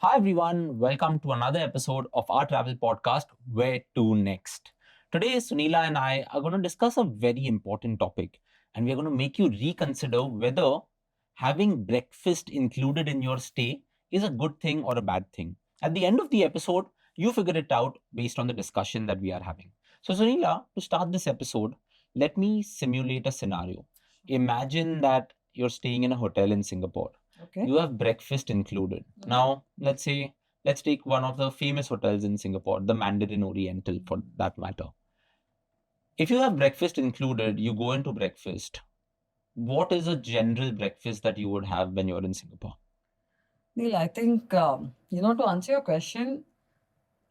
Hi everyone, welcome to another episode of our travel podcast, Where to Next. Today, Sunila and I are going to discuss a very important topic, and we're going to make you reconsider whether having breakfast included in your stay is a good thing or a bad thing. At the end of the episode, you figure it out based on the discussion that we are having. So, Sunila, to start this episode, let me simulate a scenario. Imagine that you're staying in a hotel in Singapore. Okay. You have breakfast included. Now, let's take one of the famous hotels in Singapore, the Mandarin Oriental for that matter. If you have breakfast included, you go into breakfast. What is a general breakfast that you would have when you're in Singapore? Neil, I think, to answer your question,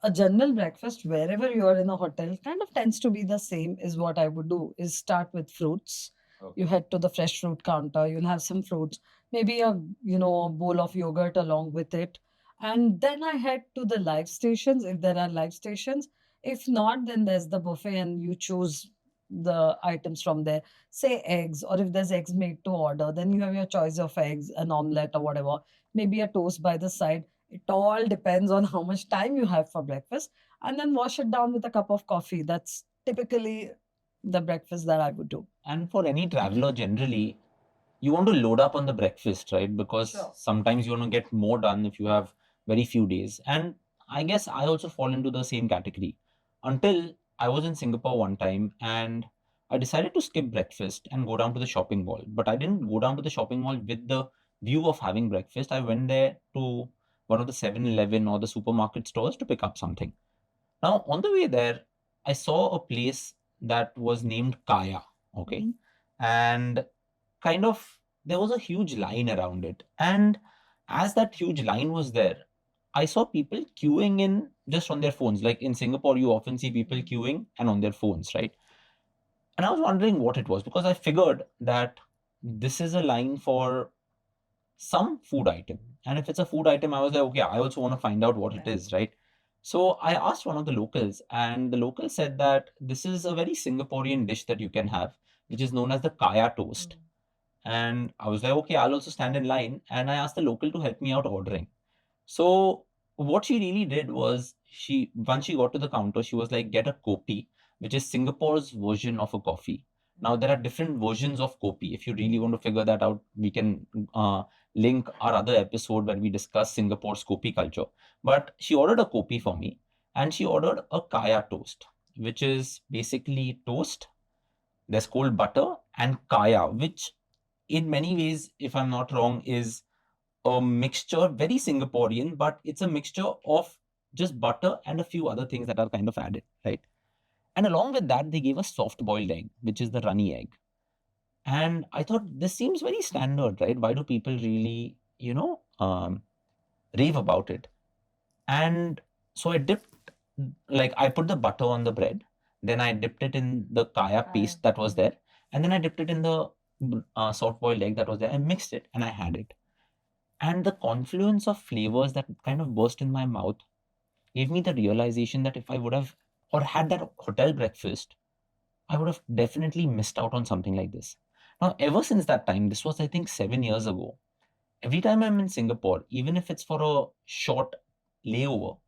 a general breakfast wherever you are in a hotel kind of tends to be the same is what I would do is start with fruits. You head to the fresh fruit counter, you'll have some fruits, maybe a bowl of yogurt along with it. And then I head to the live stations if there are live stations. If not, then there's the buffet and you choose the items from there. Say eggs, or if there's eggs made to order, then you have your choice of eggs, an omelette or whatever, maybe a toast by the side. It all depends on how much time you have for breakfast, and then wash it down with a cup of coffee. That's typically the breakfast that I would do. And for any traveler, generally, you want to load up on the breakfast, right? Because Sure. sometimes you want to get more done if you have very few days. And I guess I also fall into the same category. Until I was in Singapore one time and I decided to skip breakfast and go down to the shopping mall. But I didn't go down to the shopping mall with the view of having breakfast. I went there to one of the 7-Eleven or the supermarket stores to pick up something. Now, on the way there, I saw a place that was named Kaya. Okay. Mhm. And kind of there was a huge line around it. And as that huge line was there, I saw people queuing in just on their phones. Like in Singapore, you often see people queuing and on their phones, right? And I was wondering what it was because I figured that this is a line for some food item. And if it's a food item, I was like, okay, I also want to find out what it is, right? So I asked one of the locals, and the local said that this is a very Singaporean dish that you can have, which is known as the kaya toast. And I was like, okay, I'll also stand in line. And I asked the local to help me out ordering. So what she really did was she once she got to the counter, she was like, get a kopi, which is Singapore's version of a coffee. Now there are different versions of kopi. If you really want to figure that out, we can link our other episode where we discuss Singapore's kopi culture. But she ordered a kopi for me, and she ordered a kaya toast, which is basically toast. There's cold butter and kaya, which in many ways, if I'm not wrong, is a mixture, very Singaporean, but it's a mixture of just butter and a few other things that are kind of added, right? And along with that, they gave us soft boiled egg, which is the runny egg. And I thought this seems very standard, right? Why do people really, rave about it? And so I put the butter on the bread, then I dipped it in the kaya paste that was there, and then I dipped it in the soft boiled egg that was there. I mixed it and I had it. And the confluence of flavors that kind of burst in my mouth gave me the realization that if I would have or had that hotel breakfast, I would have definitely missed out on something like this. Now, ever since that time, this was, I think, 7 years ago, every time I'm in Singapore, even if it's for a short layover,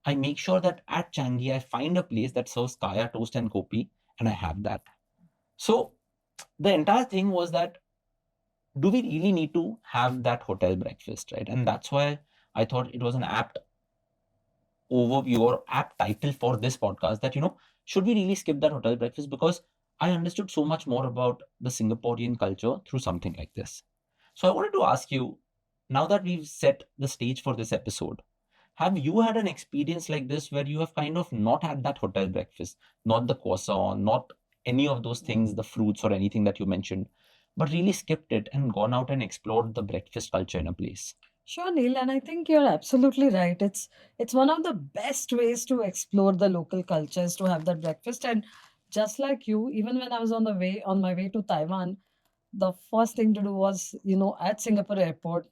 I make sure that at Changi, I find a place that serves kaya toast and kopi, and I have that. So, the entire thing was that do we really need to have that hotel breakfast, right? And that's why I thought it was an apt overview or apt title for this podcast that, should we really skip that hotel breakfast? Because I understood so much more about the Singaporean culture through something like this. So I wanted to ask you, now that we've set the stage for this episode, have you had an experience like this where you have kind of not had that hotel breakfast, not the croissant, not any of those things, the fruits or anything that you mentioned, but really skipped it and gone out and explored the breakfast culture in a place? Sure, Neil, and I think you're absolutely right. It's one of the best ways to explore the local cultures to have that breakfast. And just like you, even when I was on my way to Taiwan, the first thing to do was, at Singapore airport,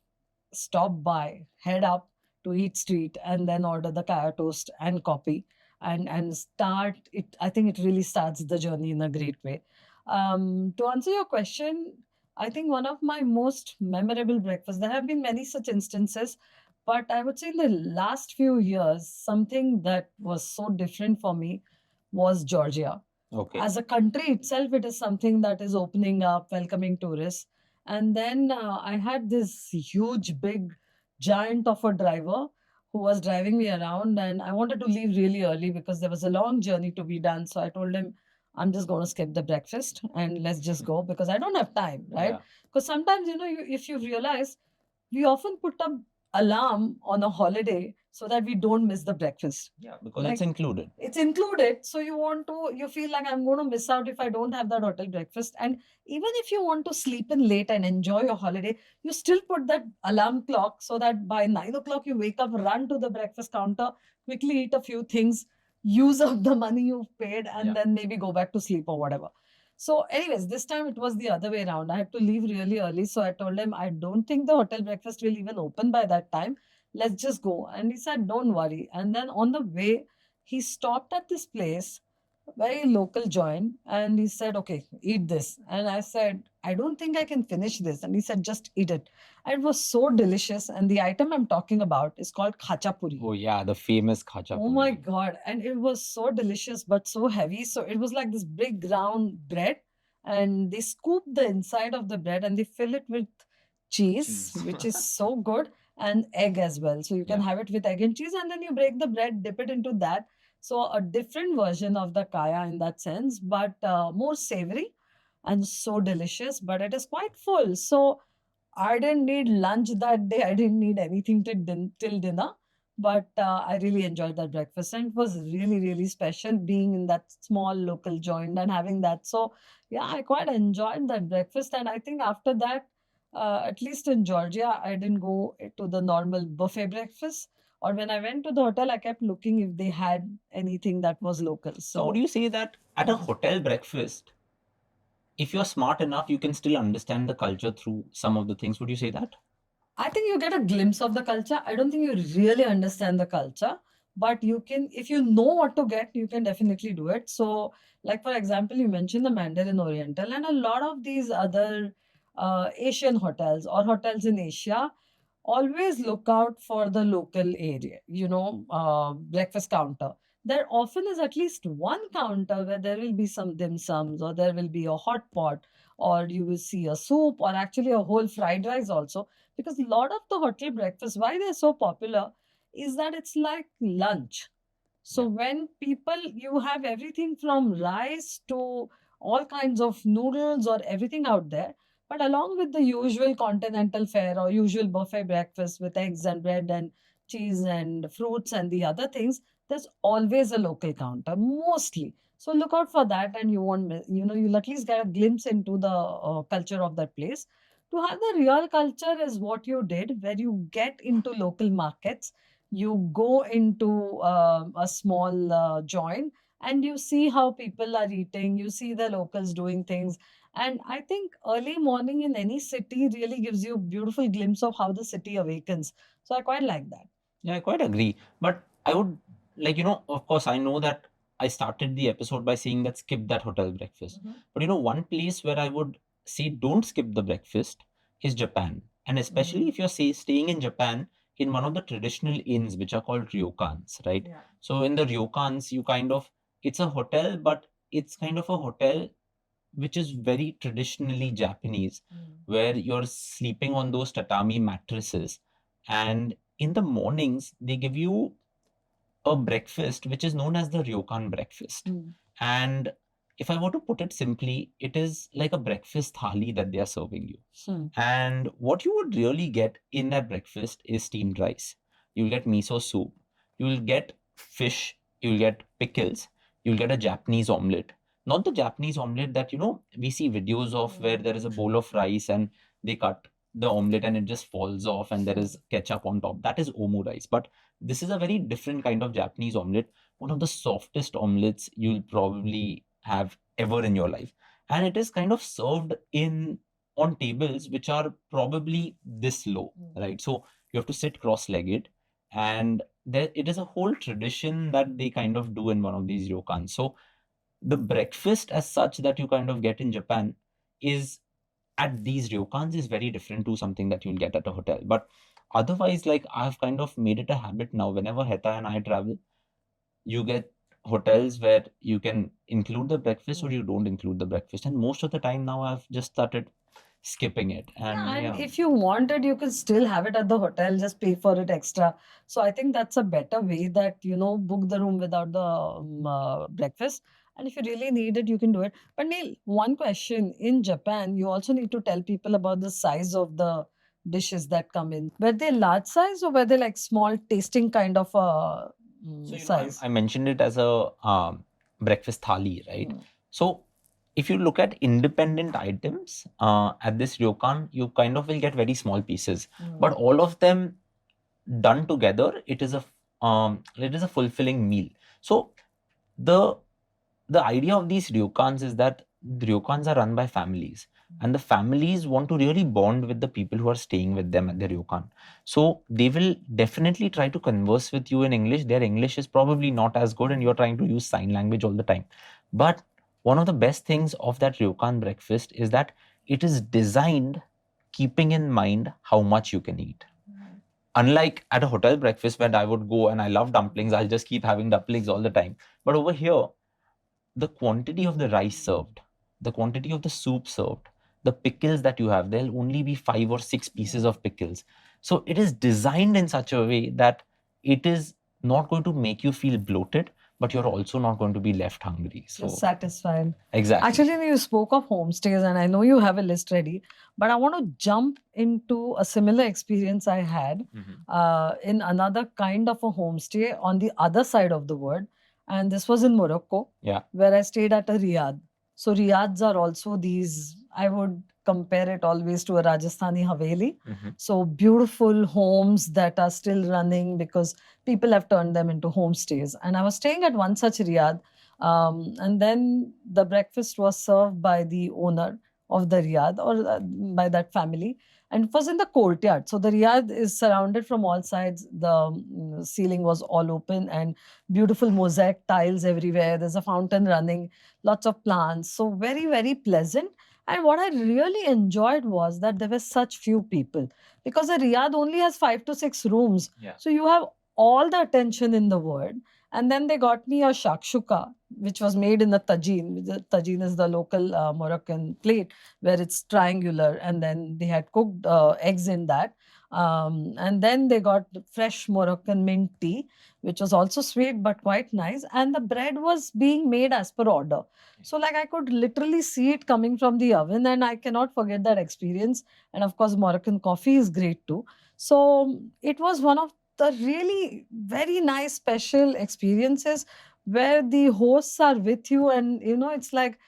stop by, head up to Eat Street, and then order the kaya toast and coffee, and start it. I think it really starts the journey in a great way. To answer your question, I think one of my most memorable breakfasts. There have been many such instances, But I would say in the last few years, something that was so different for me was Georgia. Okay. As a country itself, it is something that is opening up, welcoming tourists. And then I had this huge, big giant of a driver who was driving me around, and I wanted to leave really early because there was a long journey to be done. So I told him, I'm just going to skip the breakfast and let's just go because I don't have time, right? Yeah. Because sometimes, if you realize, we often put a alarm on a holiday so that we don't miss the breakfast. Yeah, because it's included. It's included, so you feel like I'm going to miss out if I don't have that hotel breakfast. And even if you want to sleep in late and enjoy your holiday, you still put that alarm clock so that by 9 o'clock you wake up, run to the breakfast counter, quickly eat a few things, use up the money you've paid, and Yeah. then maybe go back to sleep or whatever. So, anyways, this time it was the other way around. I had to leave really early. So I told him, I don't think the hotel breakfast will even open by that time. Let's just go. And he said, don't worry. And then on the way, he stopped at this place, very local joint, and he said, okay, eat this. And I said, I don't think I can finish this. And he said, just eat it. And it was so delicious. And the item I'm talking about is called khachapuri. Oh yeah, the famous Oh khachapuri. my God. And it was so delicious, but so heavy. So it was like this big round bread, and they scoop the inside of the bread and they fill it with cheese, Cheese. which is so good, and egg as well. So you can Yeah. have it with egg and cheese, and then you break the bread, dip it into that. So a different version of the kaya in that sense, but more savory and so delicious, but it is quite full. So I didn't need lunch that day. I didn't need anything till dinner. But I really enjoyed that breakfast. And it was really, really special being in that small local joint and having that. So, yeah, I quite enjoyed that breakfast. And I think after that, at least in Georgia, I didn't go to the normal buffet breakfast. Or when I went to the hotel, I kept looking if they had anything that was local. So would you say that at a hotel breakfast, if you're smart enough, you can still understand the culture through some of the things? Would you say that? I think you get a glimpse of the culture. I don't think you really understand the culture, but you can, if you know what to get, you can definitely do it. So, like for example, you mentioned the Mandarin Oriental, and a lot of these other Asian hotels or hotels in Asia always look out for the local area, breakfast counter. There often is at least one counter where there will be some dim sums, or there will be a hot pot, or you will see a soup, or actually a whole fried rice also. Because a lot of the hotel breakfast, why they're so popular, is that it's like lunch. So Yeah. when people, you have everything from rice to all kinds of noodles or everything out there, but along with the usual continental fare or usual buffet breakfast with eggs and bread and cheese and fruits and the other things, there's always a local counter, mostly. So look out for that, and you won't, you'll at least get a glimpse into the culture of that place. To have the real culture is what you did, where you get into local markets, you go into a small joint, and you see how people are eating, you see the locals doing things. And I think early morning in any city really gives you a beautiful glimpse of how the city awakens. So I quite like that. Yeah, I quite agree. But I would like, of course, I know that I started the episode by saying that skip that hotel breakfast. Mhm. But one place where I would say don't skip the breakfast is Japan. And especially Mhm. if you're staying in Japan in one of the traditional inns, which are called ryokans, right? Yeah. So in the ryokans, it's a hotel, but it's kind of a hotel which is very traditionally Japanese, Mm. where you're sleeping on those tatami mattresses. And in the mornings, they give you a breakfast which is known as the ryokan breakfast. Mm. And if I were to put it simply, it is like a breakfast thali that they are serving you. Hmm. And what you would really get in that breakfast is steamed rice. You'll get miso soup, you'll get fish, you'll get pickles, you'll get a Japanese omelette. Not the Japanese omelette that, we see videos of where there is a bowl of rice and they cut the omelette and it just falls off and there is ketchup on top. That is omu rice. But this is a very different kind of Japanese omelette, one of the softest omelettes you'll probably have ever in your life. And it is kind of served in on tables which are probably this low, right? So you have to sit cross-legged, and there it is a whole tradition that they kind of do in one of these ryokans. So the breakfast as such that you kind of get in Japan is at these ryokans is very different to something that you'll get at a hotel. But otherwise, like, I've kind of made it a habit now. Whenever Heta and I travel, you get hotels where you can include the breakfast or you don't include the breakfast. And most of the time now I've just started skipping it. And Yeah, and yeah. if you wanted, you can still have it at the hotel, just pay for it extra. So I think that's a better way that, book the room without the breakfast. And if you really need it, you can do it. But Neil, one question. In Japan, you also need to tell people about the size of the dishes that come in. Were they large size or were they like small tasting kind of So, size? I mentioned it as a breakfast thali, right? Mm. So, if you look at independent items at this ryokan, you kind of will get very small pieces, but all of them done together, it is a fulfilling meal. So, the the idea of these ryokans is that the ryokans are run by families, and the families want to really bond with the people who are staying with them at the ryokan. So they will definitely try to converse with you in English. Their English is probably not as good, and you're trying to use sign language all the time. But one of the best things of that ryokan breakfast is that it is designed keeping in mind how much you can eat. Unlike at a hotel breakfast when I would go and I love dumplings, I'll just keep having dumplings all the time. But over here, the quantity of the rice served, the quantity of the soup served, the pickles that you have, there'll only be 5 or 6 pieces of pickles. So it is designed in such a way that it is not going to make you feel bloated, but you're also not going to be left hungry. So Just satisfied. exactly. Actually, you spoke of homestays, and I know you have a list ready, but I want to jump into a similar experience I had in another kind of a homestay on the other side of the world. And this was in Morocco, Yeah. where I stayed at a riad. So, riads are also these, I would compare it always to a Rajasthani Haveli. So, beautiful homes that are still running because people have turned them into homestays. And I was staying at one such riad, and then the breakfast was served by the owner of the riad or by that family. And it was in the courtyard. So the riad is surrounded from all sides. The ceiling was all open and beautiful mosaic tiles everywhere. There's a fountain running, lots of plants. So very, very pleasant. And what I really enjoyed was that there were such few people because a riad only has 5 to 6 rooms. Yeah. So you have all the attention in the world. And then they got me a shakshuka, which was made in the tajin. The tajin is the local Moroccan plate where it's triangular, and then they had cooked eggs in that. And then they got fresh Moroccan mint tea, which was also sweet but quite nice. And the bread was being made as per order. So, like, I could literally see it coming from the oven, and I cannot forget that experience. And of course, Moroccan coffee is great too. So, it was one of the really very nice special experiences where the hosts are with you, and it's like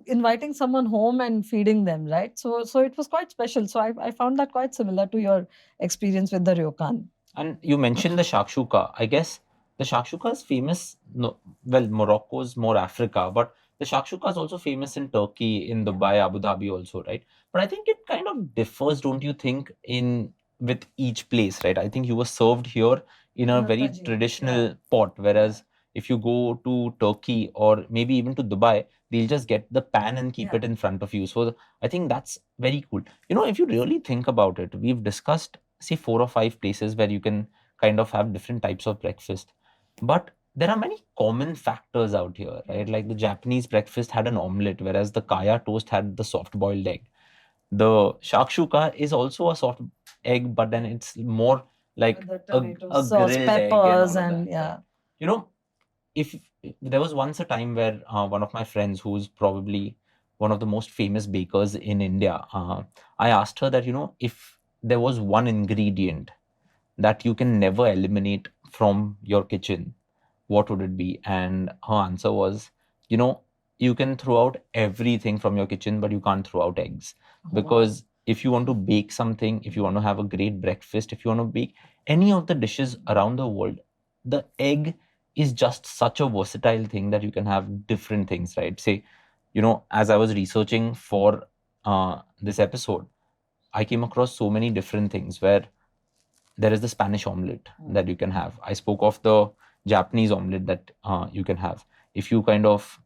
inviting someone home and feeding them, right? So it was quite special. So I found that quite similar to your experience with the ryokan. And you mentioned the shakshuka. I guess the shakshuka is famous. No, well, Morocco is more Africa, but the shakshuka is also famous in Turkey, in Dubai, Abu Dhabi, also, right? But I think it kind of differs, don't you think, in with each place, right? I think you were served here in a very traditional pot, whereas if you go to Turkey or maybe even to Dubai, they'll just get the pan and keep it in front of you. So I think that's very cool. If you really think about it, we've discussed, say, 4 or 5 places where you can kind of have different types of breakfast. But there are many common factors out here, right? Like the Japanese breakfast had an omelette, whereas the kaya toast had the soft boiled egg. The shakshuka is also a soft egg, but then it's more like With the a tomato a sauce, grilled egg and peppers, all of and that. yeah. You know, if there was once a time where one of my friends, who's probably one of the most famous bakers in India, I asked her that, if there was one ingredient that you can never eliminate from your kitchen, what would it be? And her answer was, you know, you can throw out everything from your kitchen, but you can't throw out eggs. Because if you want to bake something, if you want to have a great breakfast, if you want to bake any of the dishes around the world, the egg is just such a versatile thing that you can have different things, right? Say, as I was researching for this episode, I came across so many different things where there is the Spanish omelette that you can have. I spoke of the Japanese omelette that you can have. If you kind of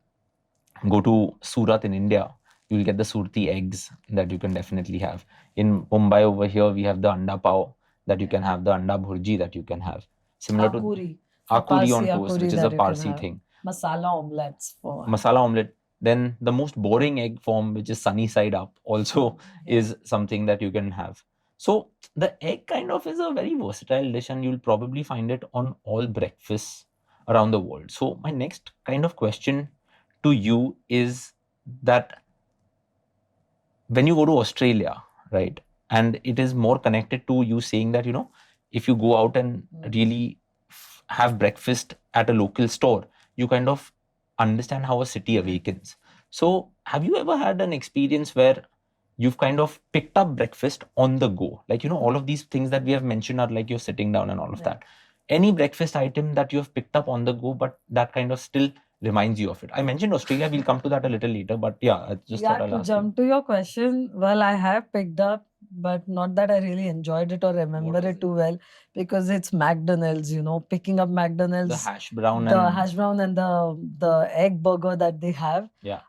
go to Surat in India, you'll get the Surti eggs that you can definitely have. In Mumbai over here, we have the anda pav that you can have, the anda bhurji that you can have. Similar to Akuri. akuri Parsi on toast, akuri which is a that you can Parsi have. thing. Masala omelets for Masala omelette. Then the most boring egg form, which is sunny side up, also is something that you can have. So the egg kind of is a very versatile dish, and you'll probably find it on all breakfasts around the world. So my next kind of question to you is that when you go to Australia, right, and it is more connected to you saying that, if you go out and really have breakfast at a local store, you kind of understand how a city awakens. So, have you ever had an experience where you've kind of picked up breakfast on the go? Like, all of these things that we have mentioned are like you're sitting down and all of that. Any breakfast item that you have picked up on the go, but that kind of still reminds you of it? I mentioned Australia, we'll come to that a little later, but yeah, I just thought I'll to ask jump to your question, well, I have picked up, but not that I really enjoyed it or remember it too well, because it's McDonald's, picking up the McDonald's, hash brown the and hash brown and the egg burger that they have. yeah.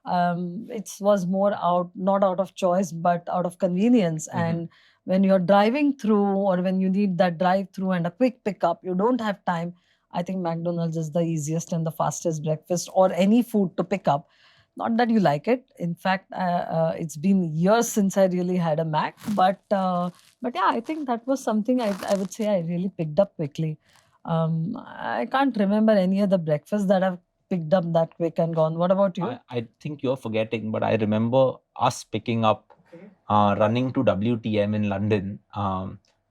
It was more not out of choice, but out of convenience. Mhm. And when you're driving through, or when you need that drive through and a quick pickup, you don't have time. I think McDonald's is the easiest and the fastest breakfast or any food to pick up. Not that you like it. In fact, it's been years since I really had a Mac, but yeah, I think that was something I would say I really picked up quickly. I can't remember any other breakfast that I've picked up that quick and gone. What about you? I think you're forgetting, but I remember us picking up, running to WTM in London.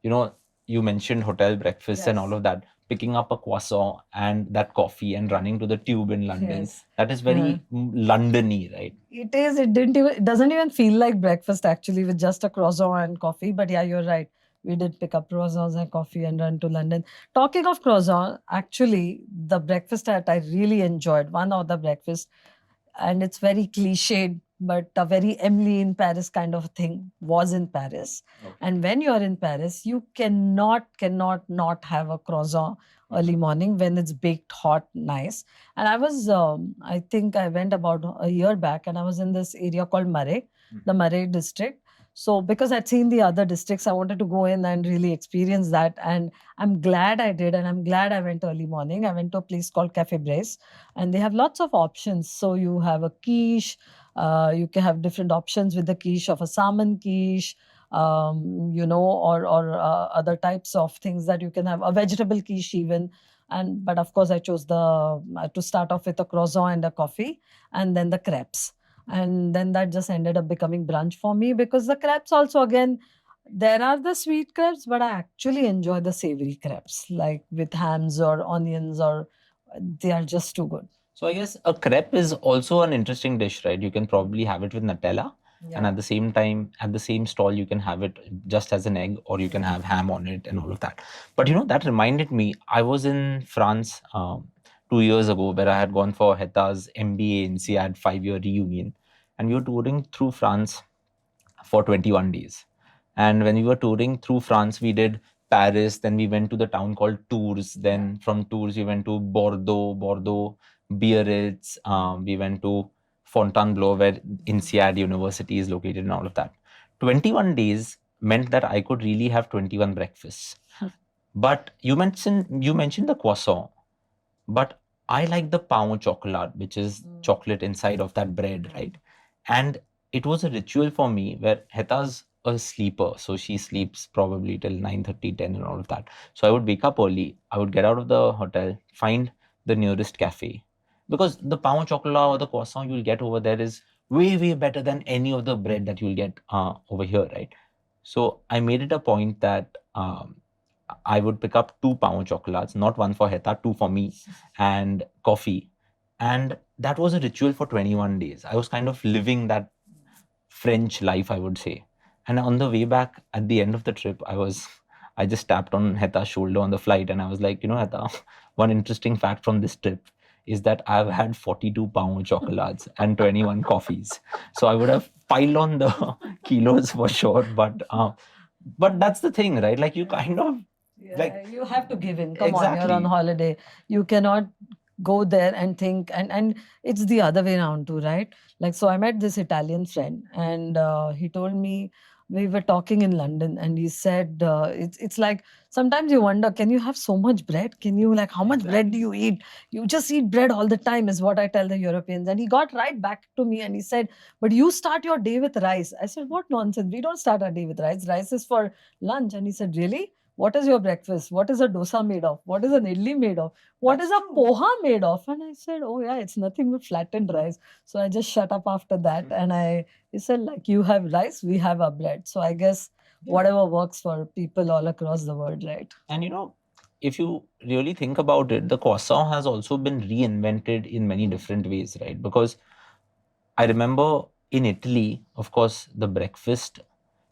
You know, you mentioned hotel breakfast and all of that. Picking up a croissant and that coffee and running to the tube in London. Yes. That is very Londony, right? It is. It doesn't even feel like breakfast actually with just a croissant and coffee. But yeah, you're right. We did pick up croissants and coffee and run to London. Talking of croissant, actually, the breakfast that I really enjoyed, one of the breakfast, and it's very cliched, but a very Emily in Paris kind of thing, was in Paris. Okay. And when you're in Paris, you cannot not have a croissant early morning when it's baked hot, nice. And I think I went about a year back, and I was in this area called Marais, the Marais district. So because I'd seen the other districts, I wanted to go in and really experience that. And I'm glad I did, and I'm glad I went early morning. I went to a place called Cafe Brace, and they have lots of options. So you have a quiche, you can have different options with the quiche of a salmon quiche, or other types of things that you can have, a vegetable quiche even. And but of course, I chose the to start off with a croissant and a coffee, and then the crepes. And then that just ended up becoming brunch for me, because the crepes also, again, there are the sweet crepes, but I actually enjoy the savory crepes, like with hams or onions, or they are just too good. So I guess a crepe is also an interesting dish, right? You can probably have it with Nutella, and at the same time, at the same stall, you can have it just as an egg, or you can have ham on it and all of that. But that reminded me, I was in France 2 years ago, where I had gone for Heta's MBA in CAD 5-year reunion, and we were touring through France for 21 days. And when we were touring through France, we did Paris, then we went to the town called Tours. Then from Tours, we went to Bordeaux, Biarritz. We went to Fontainebleau, where INSEAD University is located, and all of that. 21 days meant that I could really have 21 breakfasts. But you mentioned the croissant, but I like the pain au chocolat, which is chocolate inside of that bread, right? And it was a ritual for me, where Heta's a sleeper, so she sleeps probably till 9:30, 10, and all of that. So I would wake up early, I would get out of the hotel, find the nearest cafe, because the pain au chocolat or the croissant you'll get over there is way, way better than any of the bread that you'll get over here, right? So I made it a point that I would pick up two pain au chocolates, not one for Heta, two for me, and coffee. And that was a ritual for 21 days. I was kind of living that French life, I would say. And on the way back, at the end of the trip, I just tapped on Heta's shoulder on the flight, and I was like, Heta, one interesting fact from this trip is that I've had 42 pain au chocolates and 21 coffees. So I would have piled on the kilos for sure, but that's the thing, right? Like, you kind of like, you have to give in. Come on, you're exactly on holiday. You cannot go there and think, and it's the other way around too, right? Like, so I met this Italian friend, and he told me we were talking in London, and he said, it's like sometimes you wonder, can you have so much bread? Can you, like, how much bread do you eat? You just eat bread all the time, is what I tell the Europeans. And he got right back to me and he said, but you start your day with rice. I said, what nonsense? We don't start our day with rice. Rice is for lunch. And he said, really? What is your breakfast? What is a dosa made of? What is an idli made of? What is a poha made of? And I said, oh yeah, it's nothing but flattened rice. So I just shut up after that. And he said, like, you have rice, we have our bread. So I guess whatever works for people all across the world, right? And if you really think about it, the croissant has also been reinvented in many different ways, right? Because I remember in Italy, of course, the breakfast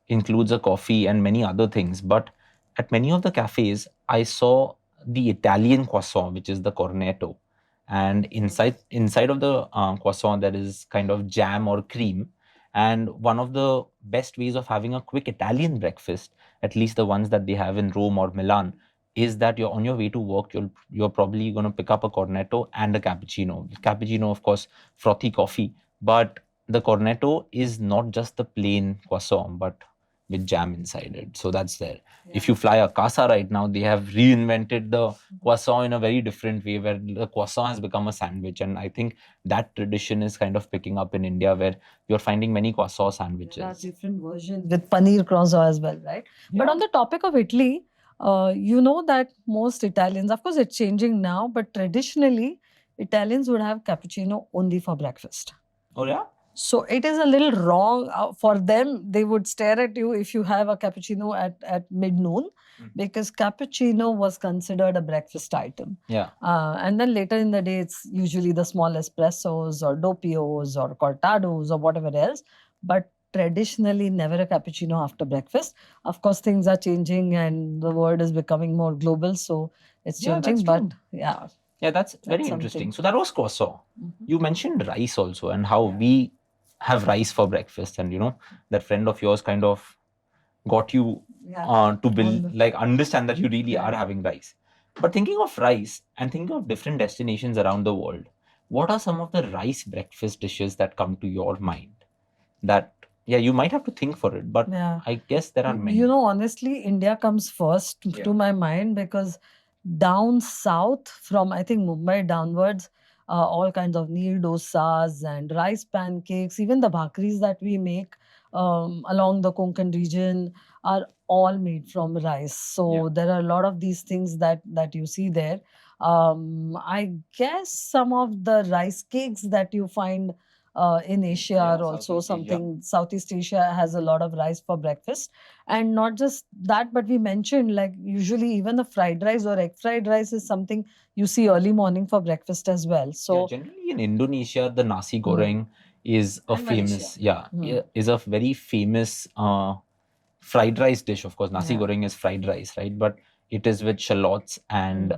includes a coffee and many other things. But at many of the cafes, I saw the Italian croissant, which is the cornetto. And inside of the croissant, there is kind of jam or cream. And one of the best ways of having a quick Italian breakfast, at least the ones that they have in Rome or Milan, is that you're on your way to work. You're probably going to pick up a cornetto and a cappuccino. Cappuccino, of course, frothy coffee, but the cornetto is not just the plain croissant, but with jam inside it. So that's there. Yeah. If you fly a casa right now, they have reinvented the croissant in a very different way, where the croissant has become a sandwich. And I think that tradition is kind of picking up in India, where you're finding many croissant sandwiches. There are different versions with paneer croissant as well, right? Yeah. But on the topic of Italy, you know that most Italians, of course, it's changing now, but traditionally, Italians would have cappuccino only for breakfast. Oh, yeah? So it is a little wrong for them. They would stare at you if you have a cappuccino at mid-noon, because cappuccino was considered a breakfast item. Yeah. And then later in the day, it's usually the small espressos or doppios or cortados or whatever else. But traditionally, never a cappuccino after breakfast. Of course, things are changing and the world is becoming more global. So it's changing. But yeah. Yeah, that's very interesting. So that was croissant. You mentioned rice also, and how we have rice for breakfast. And that friend of yours kind of got you to build, like, understand that you really are having rice. But thinking of rice and thinking of different destinations around the world, what are some of the rice breakfast dishes that come to your mind? That, yeah, you might have to think for it, but I guess there are many. Honestly, India comes first to my mind, because down south from, I think, Mumbai downwards, all kinds of neer dosas and rice pancakes, even the bhakris that we make along the Konkan region are all made from rice. So there are a lot of these things that you see there. I guess some of the rice cakes that you find in Asia are also something. Southeast Asia has a lot of rice for breakfast. And not just that, but we mentioned, like, usually even the fried rice or egg fried rice is something you see early morning for breakfast as well. So generally in Indonesia, the nasi goreng is a famous, is a very famous fried rice dish. Of course, nasi goreng is fried rice, right? But it is with shallots and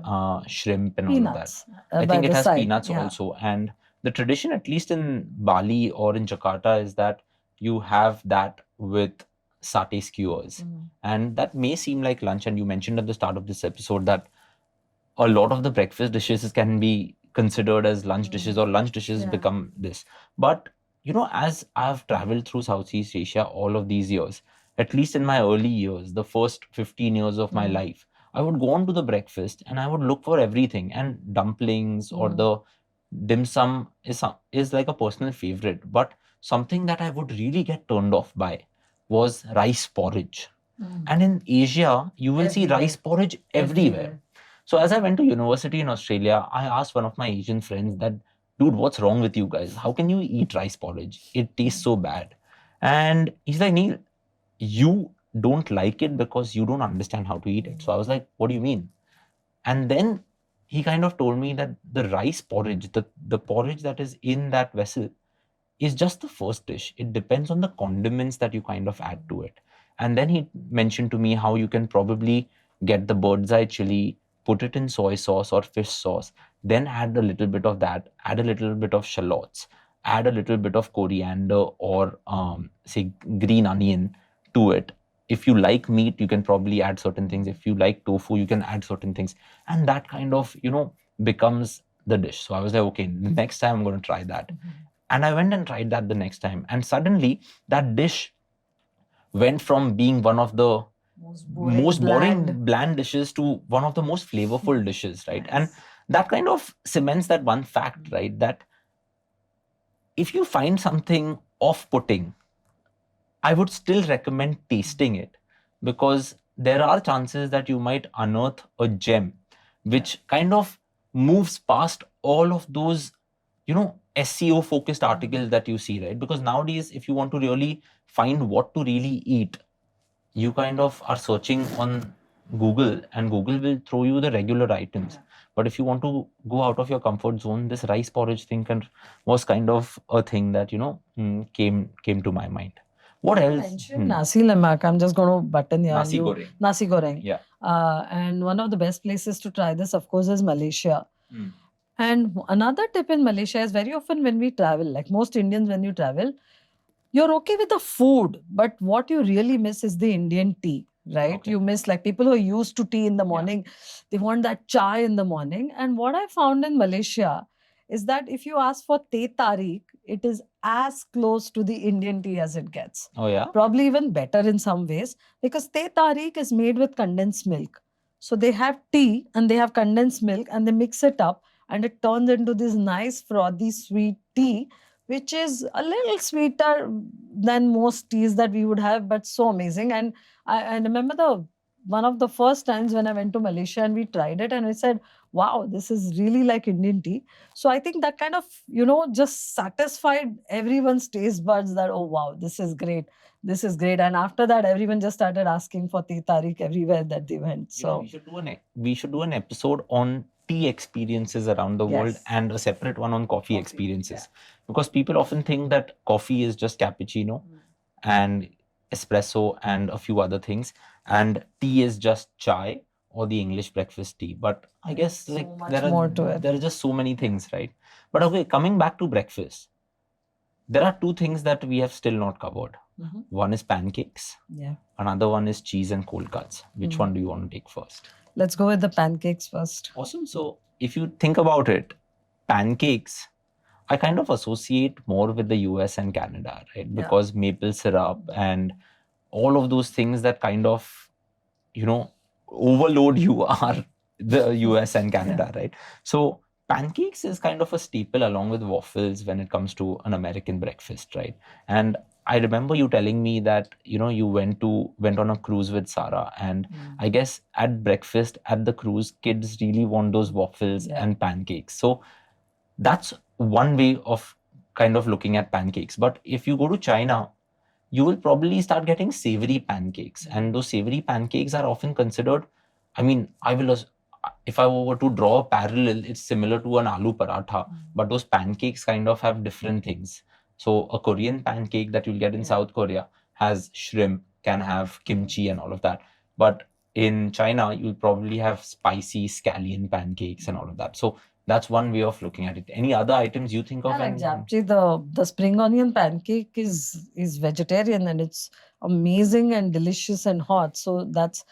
shrimp and peanuts, all of that. I think it has peanuts also. And the tradition, at least in Bali or in Jakarta, is that you have that with satay skewers. And that may seem like lunch. And you mentioned at the start of this episode that a lot of the breakfast dishes can be considered as lunch dishes, or lunch dishes become this. But as I've traveled through Southeast Asia all of these years, at least in my early years, the first 15 years of my life, I would go on to the breakfast and I would look for everything. And dumplings or the dim sum is like a personal favorite. But something that I would really get turned off by was rice porridge. And in Asia, you will see rice porridge everywhere. So as I went to university in Australia, I asked one of my Asian friends that, dude, what's wrong with you guys? How can you eat rice porridge? It tastes so bad. And he's like, Neil, you don't like it because you don't understand how to eat it. So I was like, what do you mean? And then he kind of told me that the rice porridge, the porridge that is in that vessel, is just the first dish. It depends on the condiments that you kind of add to it. And then he mentioned to me how you can probably get the bird's eye chili, put it in soy sauce or fish sauce, then add a little bit of that, add a little bit of shallots, add a little bit of coriander or say green onion to it. If you like meat, you can probably add certain things. If you like tofu, you can add certain things. And that kind of, becomes the dish. So I was like, okay, the next time I'm going to try that. And I went and tried that the next time. And suddenly that dish went from being one of the most boring, bland. bland dishes to one of the most flavorful dishes, right? And that kind of cements that one fact, right? That if you find something off-putting, I would still recommend tasting it, because there are chances that you might unearth a gem which kind of moves past all of those, SEO focused articles that you see, right? Because nowadays, if you want to really find what to really eat, you kind of are searching on Google, and Google will throw you the regular items. But if you want to go out of your comfort zone, this rice porridge thing was kind of a thing that came to my mind. What You else? mentioned nasi lemak. I'm just going to button here. Nasi goreng. Nasi goreng. Yeah. And one of the best places to try this, of course, is Malaysia. And another tip in Malaysia is very often when we travel, like most Indians, when you travel, you're okay with the food, but what you really miss is the Indian tea, right? Okay. You miss, like, people who are used to tea in the morning, they want that chai in the morning. And what I found in Malaysia is that if you ask for teh tarik, it is as close to the Indian tea as it gets. Oh, yeah. Probably even better in some ways, because teh tarik is made with condensed milk. So they have tea and they have condensed milk and they mix it up and it turns into this nice frothy sweet tea, which is a little sweeter than most teas that we would have, but so amazing. And I remember the one of the first times when I went to Malaysia and we tried it and we said, wow, this is really like Indian tea. So I think that kind of, just satisfied everyone's taste buds that, oh wow, this is great. This is great. And after that, everyone just started asking for teh tarik everywhere that they went. So we should do an episode on tea experiences around the world, Yes. and a separate one on coffee experiences, because people often think that coffee is just cappuccino and espresso and a few other things, and tea is just chai or the English breakfast tea. But I guess So like much there more are to it. there are just so many things, right? But okay, coming back to breakfast, there are two things that we have still not covered. One is pancakes. Yeah. Another one is cheese and cold cuts. Which one do you want to take first? Let's go with the pancakes first. Awesome. So if you think about it, pancakes, I kind of associate more with the US and Canada, right? Because maple syrup and all of those things that kind of, overload you are the US and Canada, right? So pancakes is kind of a staple along with waffles when it comes to an American breakfast, right? And I remember you telling me that you went on a cruise with Sarah, and I guess at breakfast at the cruise, kids really want those waffles and pancakes. So that's one way of kind of looking at pancakes. But if you go to China, you will probably start getting savory pancakes, and those savory pancakes are often considered. I mean, if I were to draw a parallel, it's similar to an aloo paratha, but those pancakes kind of have different things. So a Korean pancake that you'll get in South Korea has shrimp, can have kimchi and all of that. But in China, you'll probably have spicy scallion pancakes and all of that. So that's one way of looking at it. Any other items you think of? Like japchae, the spring onion pancake is vegetarian and it's amazing and delicious and hot. So that's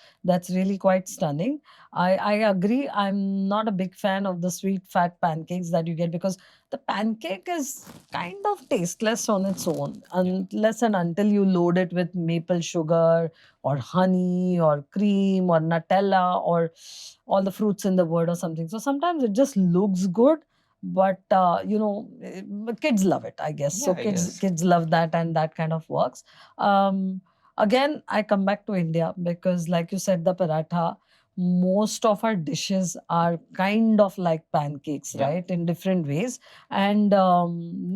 really quite stunning. I agree. I'm not a big fan of the sweet fat pancakes that you get, because the pancake is kind of tasteless on its own unless and until you load it with maple sugar or honey or cream or Nutella or all the fruits in the world or something. So sometimes it just looks good, but kids love it, I guess. So kids love that, and that kind of works. Again, I come back to India because, like you said, the paratha, most of our dishes are kind of like pancakes, right, in different ways. And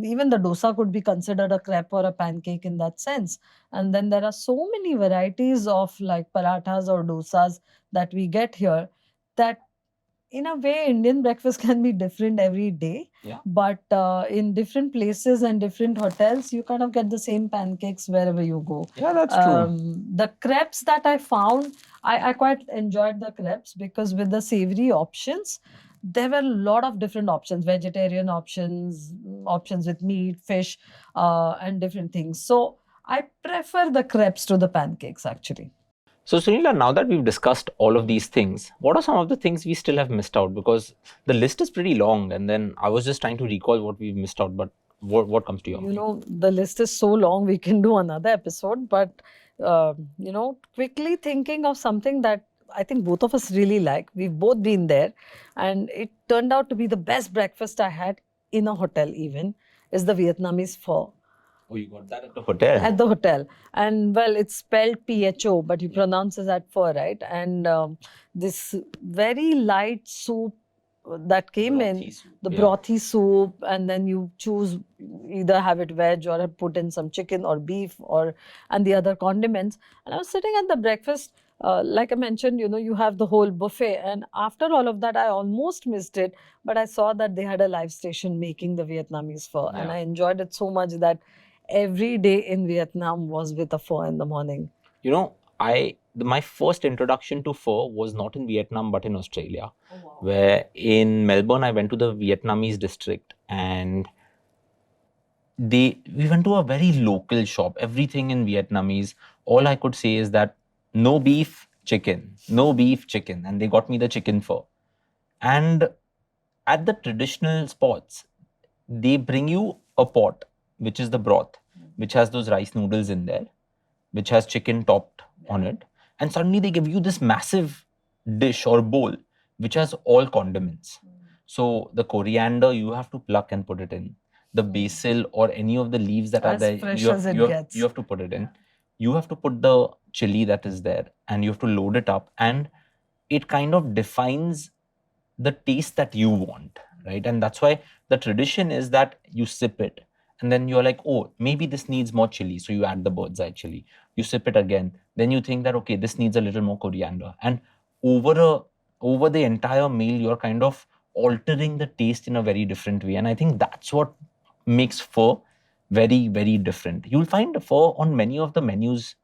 even the dosa could be considered a crepe or a pancake in that sense. And then there are so many varieties of like parathas or dosas that we get here, that in a way Indian breakfast can be different every day. But in different places and different hotels, you kind of get the same pancakes wherever you go. That's true. The crepes that I found, I quite enjoyed the crepes because with the savory options, there were a lot of different options, vegetarian options, options with meat, fish, and different things. So I prefer the crepes to the pancakes, actually. So, Sunila, now that we've discussed all of these things, what are some of the things we still have missed out? Because the list is pretty long, and then I was just trying to recall what we've missed out, but what comes to your mind? The list is so long, we can do another episode, but quickly thinking of something that I think both of us really like. We've both been there, and it turned out to be the best breakfast I had in a hotel, even, is the Vietnamese pho. Oh, you got that at the hotel? At the hotel. And well, it's spelled PHO, but you pronounce it as pho, right? And this very light soup that came Brothy in, soup, the yeah. brothy soup, and then you choose either have it veg or put in some chicken or beef or and the other condiments. And I was sitting at the breakfast. Like I mentioned, you have the whole buffet, and after all of that, I almost missed it. But I saw that they had a live station making the Vietnamese pho, and Yeah. I enjoyed it so much that every day in Vietnam was with a pho in the morning. You know, my first introduction to pho was not in Vietnam but in Australia. Oh, wow. Where in Melbourne I went to the Vietnamese district, and we went to a very local shop, everything in Vietnamese. All I could say is that no beef, chicken, no beef, chicken, and they got me the chicken pho. And at the traditional spots, they bring you a pot, which is the broth, which has those rice noodles in there, which has chicken topped on it. And suddenly they give you this massive dish or bowl, which has all condiments. So the coriander you have to pluck and put it in. The basil or any of the leaves that are As there, fresh you have, as it you, have, gets. you have to put it in. You have to put the chili that is there, and you have to load it up, and it kind of defines the taste that you want, right? And that's why the tradition is that you sip it, and then you're like, oh, maybe this needs more chili, so you add the bird's eye chili. You sip it again, then you think that, okay, this needs a little more coriander, and over a over the entire meal you're kind of altering the taste in a very different way. And I think that's what makes pho very, very different. You'll find pho on many of the menus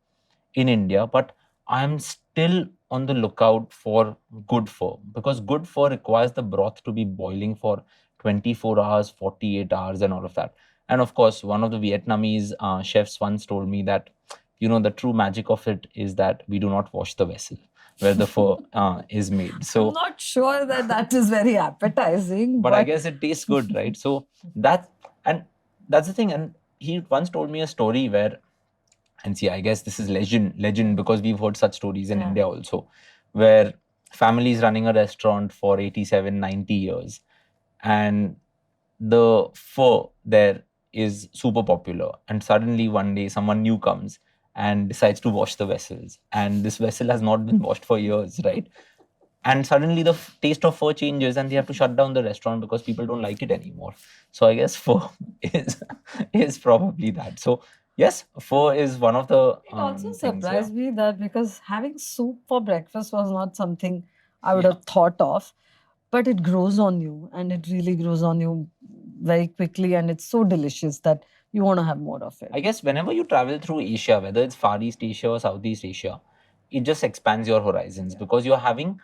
in India, but I'm still on the lookout for good pho, because good pho requires the broth to be boiling for 24 hours, 48 hours, and all of that. And of course, one of the Vietnamese chefs once told me that, the true magic of it is that we do not wash the vessel where the pho is made. So I'm not sure that that is very appetizing, but I guess it tastes good, right? So that and that's the thing. And he once told me a story where, and see, I guess this is legend because we've heard such stories in India also, where families running a restaurant for 87, 90 years, and the pho there is super popular, and suddenly one day someone new comes and decides to wash the vessels, and this vessel has not been washed for years, right? And suddenly the taste of pho changes, and they have to shut down the restaurant because people don't like it anymore. So I guess pho is is probably that. So yes, pho is one of the it also things, surprised me that because having soup for breakfast was not something I would have thought of, but it grows on you, and it really grows on you very quickly, and it's so delicious that you want to have more of it. I guess whenever you travel through Asia, whether it's Far East Asia or Southeast Asia, it just expands your horizons because you're having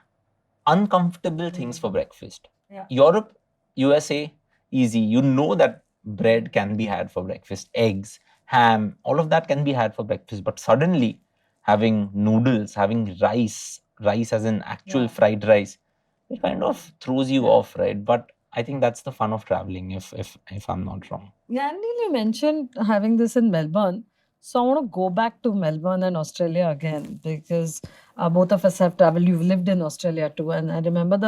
uncomfortable things for breakfast. Yeah. Europe, USA, easy. You know that bread can be had for breakfast, eggs, ham, all of that can be had for breakfast. But suddenly, having noodles, having rice as an actual fried rice, it kind of throws you off, right? But I think that's the fun of traveling, if I'm not wrong. Yeah, and Neil, you mentioned having this in Melbourne. So I want to go back to Melbourne and Australia again because both of us have traveled. You've lived in Australia too, and I remember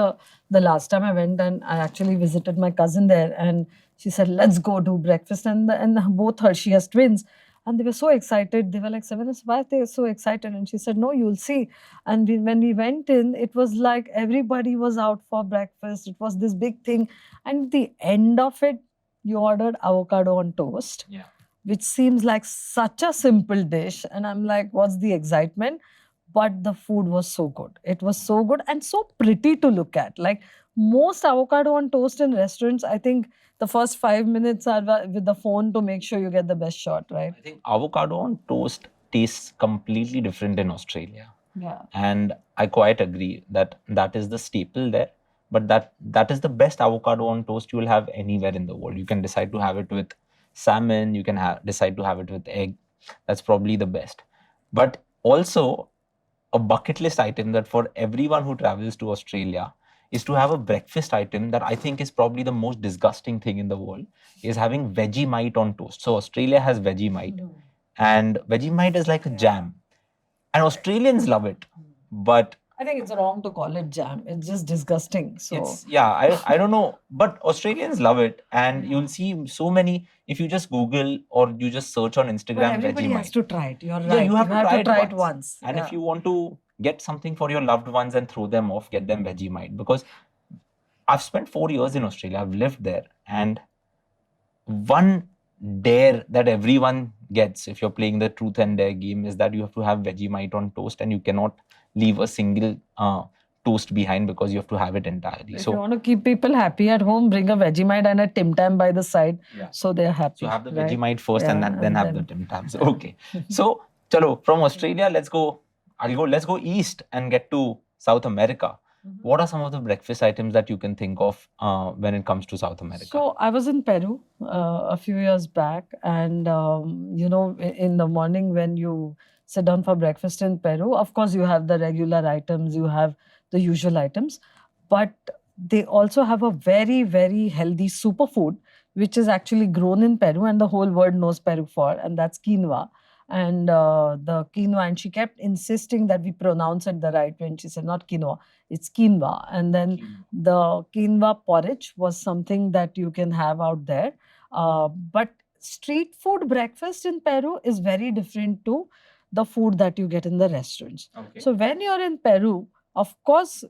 the last time I went and I actually visited my cousin there, and she said, "Let's go do breakfast." And both her, she has twins, and they were so excited. They were like 7. Why are they so excited? And she said, "No, you'll see." And when we went in, it was like everybody was out for breakfast. It was this big thing, and the end of it, you ordered avocado on toast, which seems like such a simple dish. And I'm like, what's the excitement? But the food was so good. It was so good and so pretty to look at. Like most avocado on toast in restaurants, I think the first 5 minutes are with the phone to make sure you get the best shot, right? I think avocado on toast tastes completely different in Australia. Yeah. And I quite agree that that is the staple there. But that is the best avocado on toast you will have anywhere in the world. You can decide to have it with salmon. You can decide to have it with egg. That's probably the best. But also a bucket list item that for everyone who travels to Australia is to have a breakfast item that I think is probably the most disgusting thing in the world, is having Vegemite on toast. So Australia has Vegemite, and Vegemite is like a jam. And Australians love it. But I think it's wrong to call it jam. It's just disgusting. So it's, yeah, I don't know, but Australians love it, and Yeah. you'll see so many. If you just Google or you just search on but Instagram everybody has Vegemite, to try it. You're yeah, right. you have to try try it it once. once. And if Yeah. you want to get something for your loved ones and throw them off, get them Vegemite, because I've spent 4 years in Australia. I've lived there, and one dare that everyone gets if you're playing the truth and dare game is that you have to have Vegemite on toast, and you cannot leave a single toast behind because you have to have it entirely. If you So want to keep people happy at home, bring a Vegemite and a Tim Tam by the side, yeah, so they're happy. so have the right? Vegemite first, and Yeah, then have the Tim Tams. Okay. So chalo, from Australia, let's go east and get to South America. What are some of the breakfast items that you can think of when it comes to South America? So I was in Peru a few years back, and in the morning when you sit down for breakfast in Peru, of course you have the regular items, you have the usual items, but they also have a very very healthy superfood which is actually grown in Peru and the whole world knows Peru for, and that's quinoa. And the quinoa, and she kept insisting that we pronounce it the right way, and she said not quinoa, it's quinoa. And then the quinoa porridge was something that you can have out there. But street food breakfast in Peru is very different to the food that you get in the restaurants. Okay. So when you're in Peru, of course,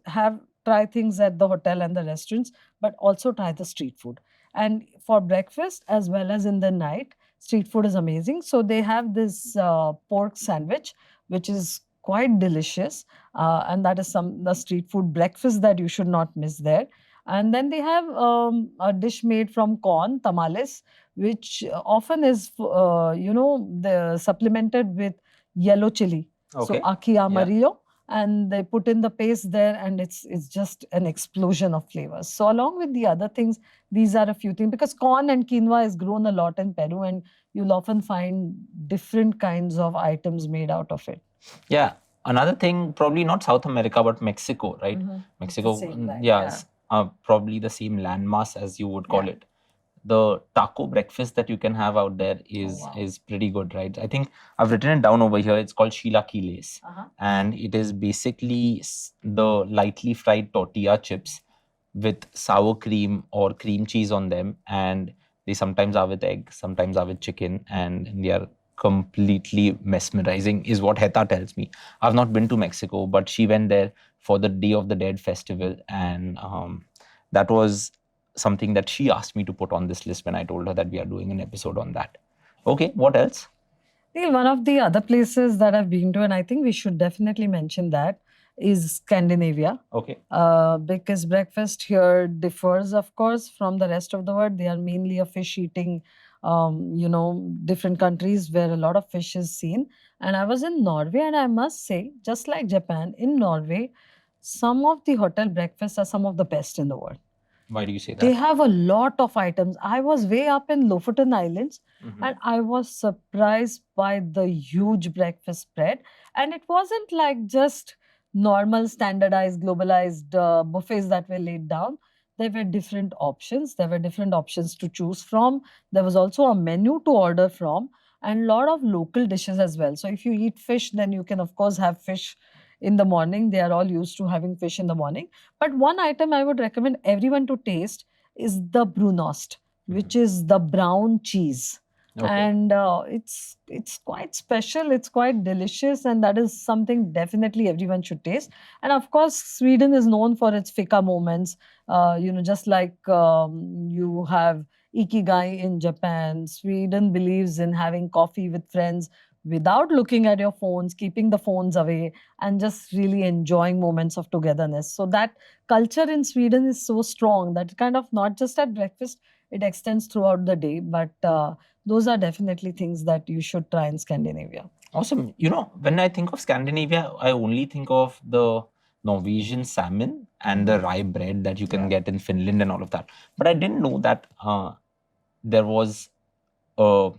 try things at the hotel and the restaurants, but also try the street food. And for breakfast as well as in the night, street food is amazing. So they have this pork sandwich, which is quite delicious, and that is the street food breakfast that you should not miss there. And then they have a dish made from corn, tamales, which often is the supplemented with yellow chili. Okay. So aki Yeah. amarillo, and they put in the paste there, and it's just an explosion of flavors. So along with the other things, these are a few things, because corn and quinoa is grown a lot in Peru, and you'll often find different kinds of items made out of it. Yeah. Another thing, probably not South America, but Mexico, right? Mexico, same line, yes, probably the same landmass as you would call Yeah. it. The taco breakfast that you can have out there wow. is pretty good, right? I think I've written it down over here. It's called chilaquiles, Uh-huh. and it is basically the lightly fried tortilla chips with sour cream or cream cheese on them, and they sometimes are with egg, sometimes are with chicken, and they are completely mesmerizing, is what Heta tells me. I've not been to Mexico, but she went there for the Day of the Dead festival, and that was something that she asked me to put on this list when I told her that we are doing an episode on that. Okay, what else? Neil, one of the other places that I've been to, and I think we should definitely mention that, is Scandinavia. Okay. Because breakfast here differs, of course, from the rest of the world. They are mainly a fish eating, different countries where a lot of fish is seen. And I was in Norway, and I must say, just like Japan, in Norway, some of the hotel breakfasts are some of the best in the world. Why do you say that? They have a lot of items. I was way up in Lofoten Islands, and I was surprised by the huge breakfast spread. And it wasn't like just normal, standardized, globalized buffets that were laid down. There were different options. There were different options to choose from. There was also a menu to order from, and a lot of local dishes as well. So if you eat fish, then you can, of course, have fish in the morning. They are all used to having fish in the morning. But one item I would recommend everyone to taste is the brunost, which is the brown cheese. Okay. And it's quite special, it's quite delicious, and that is something definitely everyone should taste. And of course, Sweden is known for its fika moments. Just like you have ikigai in Japan, Sweden believes in having coffee with friends without looking at your phones, keeping the phones away, and just really enjoying moments of togetherness. So that culture in Sweden is so strong that kind of not just at breakfast, it extends throughout the day. But those are definitely things that you should try in Scandinavia. Awesome. When I think of Scandinavia, I only think of the Norwegian salmon and the rye bread that you can get in Finland and all of that. But I didn't know that there was a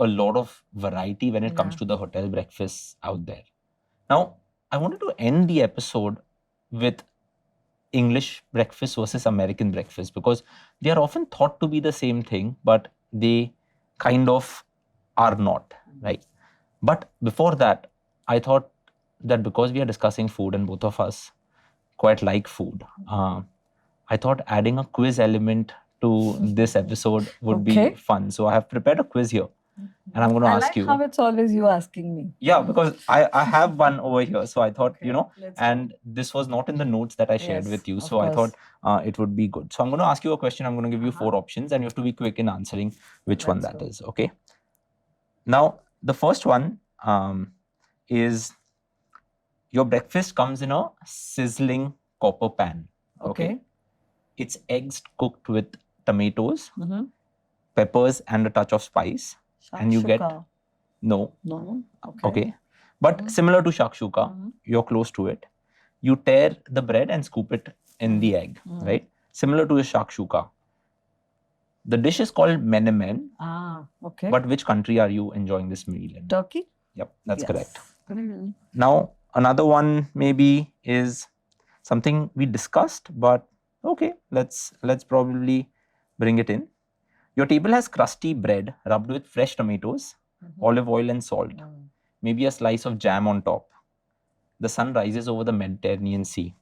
lot of variety when it comes to the hotel breakfasts out there. Now, I wanted to end the episode with English breakfast versus American breakfast, because they are often thought to be the same thing, but they kind of are not, right? But before that, I thought that because we are discussing food and both of us quite like food, I thought adding a quiz element to this episode would be Okay. fun. So I have prepared a quiz here, and I'm going to I ask like you. how it's always you asking me. Yeah, because I have one over here, so I thought, Okay, you know, let's go. and this was not in the notes that I shared Yes, with you, of so I course. thought it would be good. So I'm going to ask you a question. I'm going to give you Uh-huh. 4 options, and you have to be quick in answering which one Let's that go. is. Okay. Now, the first one is your breakfast comes in a sizzling copper pan. Okay. It's eggs cooked with tomatoes, Mm-hmm. peppers, and a touch of spice. And you get Shakshuka. no. No. Okay. Okay. But Mhm. similar to shakshuka, Mhm. you're close to it. You tear the bread and scoop it in the egg, Mhm. right? Similar to a shakshuka. The dish is called menemen. Ah, okay. But which country are you enjoying this meal in? Turkey? Yep, that's Yes. correct. Mhm. Now, another one maybe is something we discussed, but okay, let's probably bring it in. Your table has crusty bread rubbed with fresh tomatoes, olive oil, and salt. Maybe a slice of jam on top. The sun rises over the Mediterranean Sea.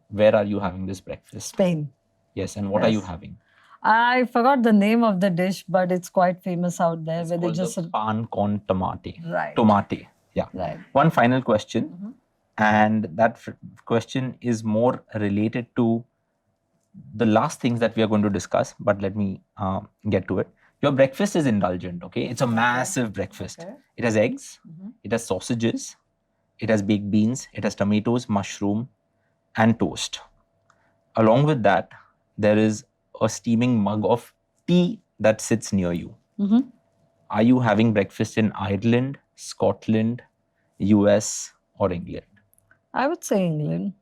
Where are you having this breakfast? Spain. Yes, and what are you Yes. having? I forgot the name of the dish, but it's quite famous out there. It's where they called just the pan con tomate. Right. Tomate. Yeah. Right. One final question, and that question is more related to the last things that we are going to discuss, but let me get to it. Your breakfast is indulgent, okay? It's a massive breakfast. Okay. It has eggs, it has sausages, it has baked beans, it has tomatoes, mushroom, and toast. Along with that, there is a steaming mug of tea that sits near you. Mhm. Are you having breakfast in Ireland, Scotland, US, or England? I would say England.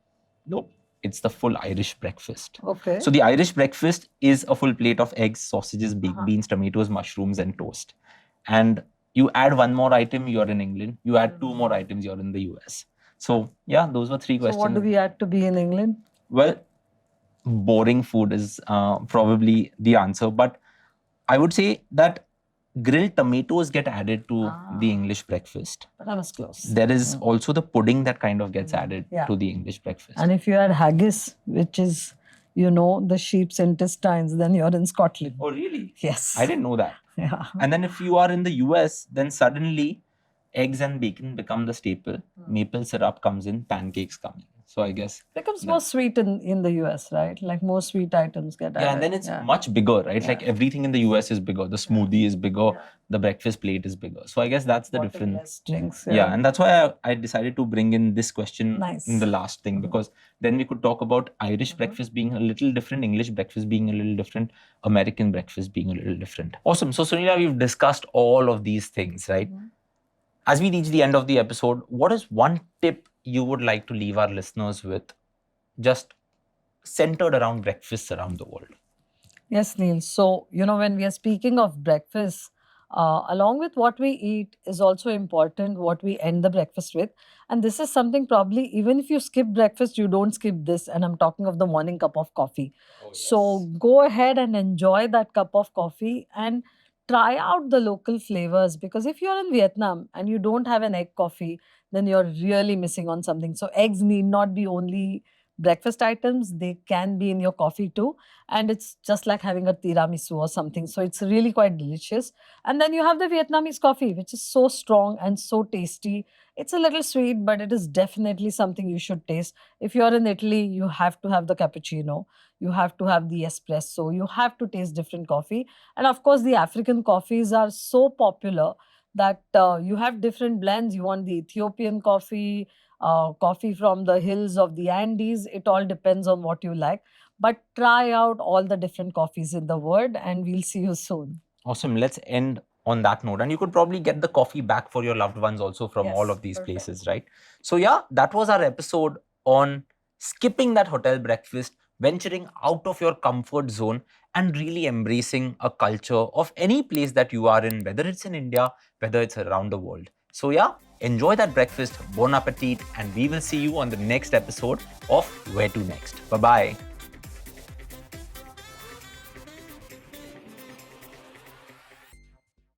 Nope. It's the full Irish breakfast. Okay. So the Irish breakfast is a full plate of eggs, sausages, baked beans, tomatoes, mushrooms, and toast. And you add one more item, you're in England. You add 2 more items, you're in the US. So yeah, those were 3 So questions. what do we add to be in England? Well, boring food is probably the answer, but I would say that grilled tomatoes get added to the English breakfast. But I was close. There is also the pudding that kind of gets added Yeah. to the English breakfast. And if you add haggis, which is, the sheep's intestines, then you're in Scotland. Oh, really? Yes. I didn't know that. Yeah. And then if you are in the US, then suddenly eggs and bacon become the staple. Maple syrup comes in, pancakes come in. So I guess Becomes more sweet in the US, right? Like more sweet items get added. yeah, and then it's much bigger, right? Like everything in the US is bigger. The smoothie is bigger, the breakfast plate is bigger. So I guess that's the difference. Less drinks. Yeah, and that's why I decided to bring in this question Nice. in the last thing, because then we could talk about Irish breakfast being a little different, English breakfast being a little different, American breakfast being a little different. Awesome. So Sunila, we've discussed all of these things, right? As we reach the end of the episode, what is one tip you would like to leave our listeners with, just centered around breakfasts around the world? Yes, Neil. So, when we are speaking of breakfast, along with what we eat is also important what we end the breakfast with. And this is something probably, even if you skip breakfast, you don't skip this. And I'm talking of the morning cup of coffee. So go ahead and enjoy that cup of coffee and try out the local flavors. Because if you're in Vietnam and you don't have an egg coffee, then you're really missing on something. So eggs need not be only breakfast items, they can be in your coffee too, and it's just like having a tiramisu or something. So it's really quite delicious. And then you have the Vietnamese coffee, which is so strong and so tasty. It's a little sweet, but it is definitely something you should taste. If you're in Italy, you have to have the cappuccino, you have to have the espresso, you have to taste different coffee. And of course, the African coffees are so popular that you have different blends. You want the Ethiopian coffee, coffee from the hills of the Andes. It all depends on what you like. But try out all the different coffees in the world, and we'll see you soon. Awesome. Let's end on that note. And you could probably get the coffee back for your loved ones also from Yes, all of these perfect. places, right? So yeah, that was our episode on skipping that hotel breakfast, venturing out of your comfort zone, and really embracing a culture of any place that you are in, whether it's in India, whether it's around the world. So yeah, enjoy that breakfast, bon appetit, and we will see you on the next episode of Where to Next. Bye-bye.